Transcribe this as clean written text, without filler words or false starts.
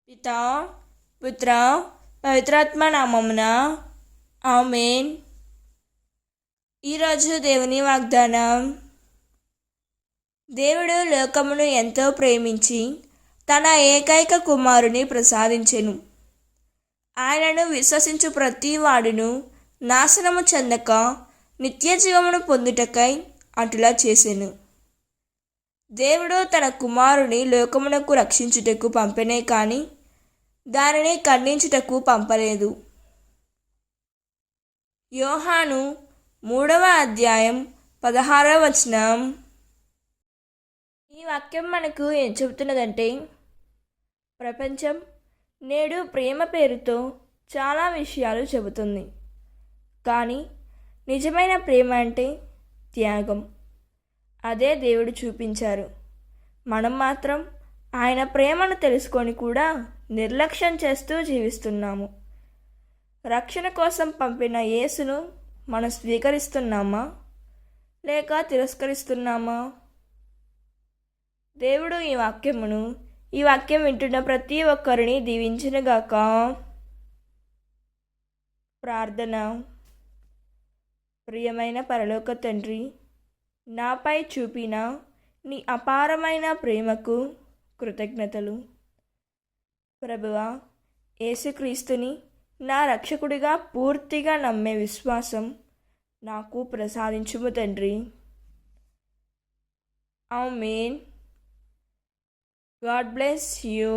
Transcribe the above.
పితా, పుత్ర, పవిత్రాత్మ నామమున ఆమేన్. ఈరోజు దేవుని వాగ్దానం. దేవుడు లోకమును ఎంతో ప్రేమించి తన ఏకైక కుమారుని ప్రసాదించెను. ఆయనను విశ్వసించు ప్రతి వాడును నాశనము చెందక నిత్య జీవమును పొందుటకై అటులా చేసెను. దేవుడు తన కుమారుని లోకమునకు రక్షించుటకు పంపెనే కానీ దానిని ఖండించుటకు పంపలేదు. యోహాను 3వ అధ్యాయం 16వ వచనం. ఈ వాక్యం మనకు ఏం చెబుతున్నదంటే, ప్రపంచం నేడు ప్రేమ పేరుతో చాలా విషయాలు చెబుతుంది. కానీ నిజమైన ప్రేమ అంటే త్యాగం. అదే దేవుడు చూపించారు. మనం మాత్రం ఆయన ప్రేమను తెలుసుకొని కూడా నిర్లక్ష్యం చేస్తూ జీవిస్తున్నాము. రక్షణ కోసం పంపిన యేసును మనం స్వీకరిస్తున్నామా లేక తిరస్కరిస్తున్నామా? దేవుడు ఈ వాక్యం వింటున్న ప్రతి ఒక్కరిని దీవించునుగాక. ప్రార్థన. ప్రియమైన పరలోక తండ్రి, నాపై చూపిన నీ అపారమైన ప్రేమకు కృతజ్ఞతలు. ప్రభువా, యేసుక్రీస్తుని నా రక్షకుడిగా పూర్తిగా నమ్మే విశ్వాసం నాకు ప్రసాదించుము తండ్రి. ఆమేన్. God bless you.